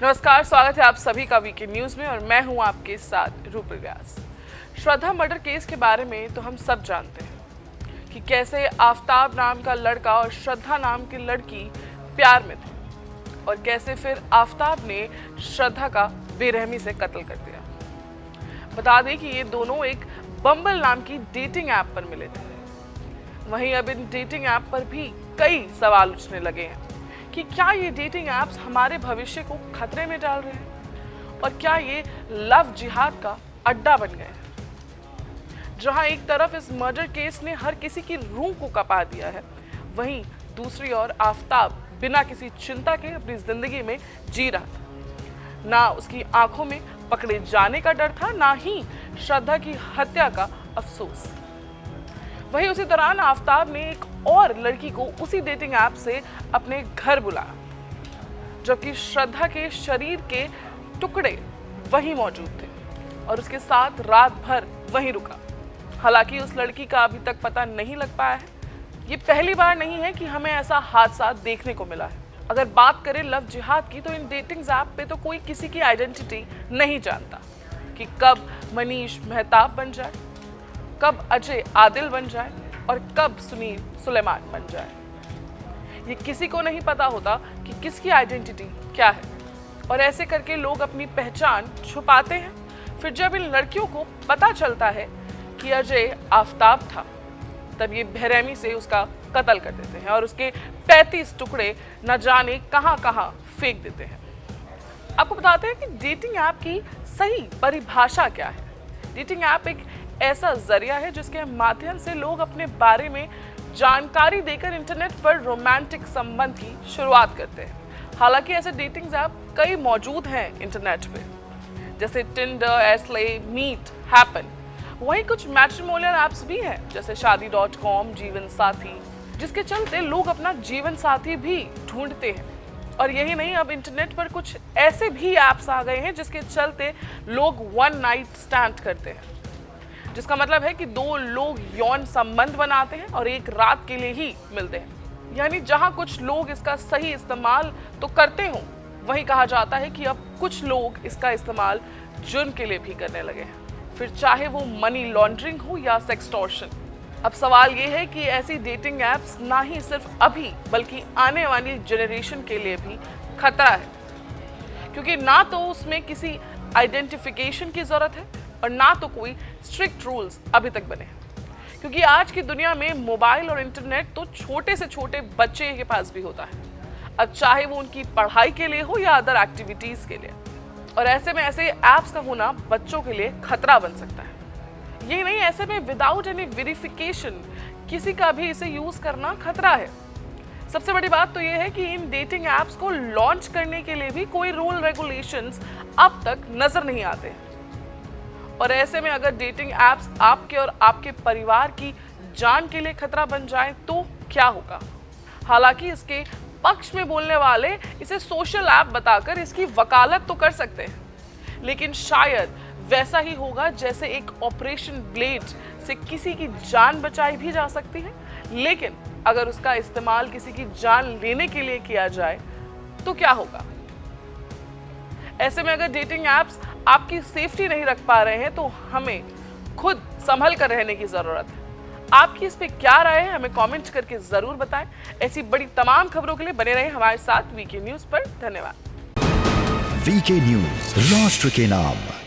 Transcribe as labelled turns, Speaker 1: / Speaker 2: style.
Speaker 1: नमस्कार, स्वागत है आप सभी का वीके न्यूज में और मैं हूं आपके साथ रूपल व्यास। श्रद्धा मर्डर केस के बारे में तो हम सब जानते हैं कि कैसे आफताब नाम का लड़का और श्रद्धा नाम की लड़की प्यार में थे और कैसे फिर आफताब ने श्रद्धा का बेरहमी से कत्ल कर दिया। बता दें कि ये दोनों एक बम्बल नाम की डेटिंग ऐप पर मिले थे। वहीं अब इन डेटिंग ऐप पर भी कई सवाल उठने लगे हैं कि क्या ये डेटिंग ऐप्स हमारे भविष्य को खतरे में डाल रहे हैं और क्या ये लव जिहाद का अड्डा बन गए हैं। जहां एक तरफ इस मर्डर केस ने हर किसी की रूह को कपा दिया है, वहीं दूसरी ओर आफताब बिना किसी चिंता के अपनी जिंदगी में जी रहा था। ना उसकी आंखों में पकड़े जाने का डर था, ना ही श्रद्धा की हत्या का अफसोस। वहीं उसी दौरान आफताब ने एक और लड़की को उसी डेटिंग ऐप से अपने घर बुलाया, जबकि श्रद्धा के शरीर के टुकड़े वहीं मौजूद थे और उसके साथ रात भर वहीं रुका। हालांकि उस लड़की का अभी तक पता नहीं लग पाया है। ये पहली बार नहीं है कि हमें ऐसा हादसा देखने को मिला है। अगर बात करें लव जिहाद की, तो इन डेटिंग ऐप पे तो कोई किसी की आइडेंटिटी नहीं जानता कि कब मनीष मेहताब बन जाए, कब अजय आदिल बन जाए और कब सुनील सुलेमान बन जाए। ये किसी को नहीं पता होता कि किसकी आइडेंटिटी क्या है और ऐसे करके लोग अपनी पहचान छुपाते हैं। फिर जब इन लड़कियों को पता चलता है कि अजय आफताब था, तब ये बेरहमी से उसका कत्ल कर देते हैं और उसके 35 टुकड़े न जाने कहां कहां फेंक देते हैं। आपको बताते हैं कि डेटिंग ऐप की सही परिभाषा क्या है। डेटिंग ऐप एक ऐसा जरिया है जिसके माध्यम से लोग अपने बारे में जानकारी देकर इंटरनेट पर रोमांटिक संबंध की शुरुआत करते हैं। हालांकि ऐसे डेटिंग ऐप कई मौजूद हैं इंटरनेट पे, जैसे टिंडर, एस्ले, मीट, हैपन। वहीं कुछ मैट्रिमोनियल ऐप्स भी हैं, जैसे शादी.com, जीवन साथी, जिसके चलते लोग अपना जीवन साथी भी ढूंढते हैं। और यही नहीं, अब इंटरनेट पर कुछ ऐसे भी ऐप्स आ गए हैं जिसके चलते लोग वन नाइट स्टैंड करते हैं, जिसका मतलब है कि दो लोग यौन संबंध बनाते हैं और एक रात के लिए ही मिलते हैं। यानी जहां कुछ लोग इसका सही इस्तेमाल तो करते हों, वहीं कहा जाता है कि अब कुछ लोग इसका इस्तेमाल जुर्म के लिए भी करने लगे हैं, फिर चाहे वो मनी लॉन्ड्रिंग हो या सेक्सटॉर्शन। अब सवाल ये है कि ऐसी डेटिंग ऐप्स ना ही सिर्फ अभी बल्कि आने वाली जनरेशन के लिए भी खतरा है, क्योंकि ना तो उसमें किसी आइडेंटिफिकेशन की जरूरत है और ना तो कोई स्ट्रिक्ट रूल्स अभी तक बने हैं। क्योंकि आज की दुनिया में मोबाइल और इंटरनेट तो छोटे से छोटे बच्चे के पास भी होता है, अब चाहे वो उनकी पढ़ाई के लिए हो या अदर एक्टिविटीज के लिए। और ऐसे में ऐसे ऐप्स का होना बच्चों के लिए खतरा बन सकता है। ये नहीं, ऐसे में विदाउट एनी वेरिफिकेशन किसी का भी इसे यूज करना खतरा है। सबसे बड़ी बात तो ये है कि इन डेटिंग ऐप्स को लॉन्च करने के लिए भी कोई रूल रेगुलेशंस अब तक नजर नहीं आते हैं। और ऐसे में अगर डेटिंग ऐप्स आपके और आपके परिवार की जान के लिए खतरा बन जाए तो क्या होगा। हालांकि इसके पक्ष में बोलने वाले इसे सोशल ऐप बताकर इसकी वकालत तो कर सकते हैं, लेकिन शायद वैसा ही होगा जैसे एक ऑपरेशन ब्लेड से किसी की जान बचाई भी जा सकती है, लेकिन अगर उसका इस्तेमाल किसी की जान लेने के लिए किया जाए तो क्या होगा। ऐसे में अगर डेटिंग ऐप्स आपकी सेफ्टी नहीं रख पा रहे हैं तो हमें खुद संभल कर रहने की जरूरत है। आपकी इस पे क्या राय है, हमें कमेंट करके जरूर बताएं। ऐसी बड़ी तमाम खबरों के लिए बने रहें हमारे साथ वीके न्यूज पर। धन्यवाद।
Speaker 2: वीके न्यूज, राष्ट्र के नाम।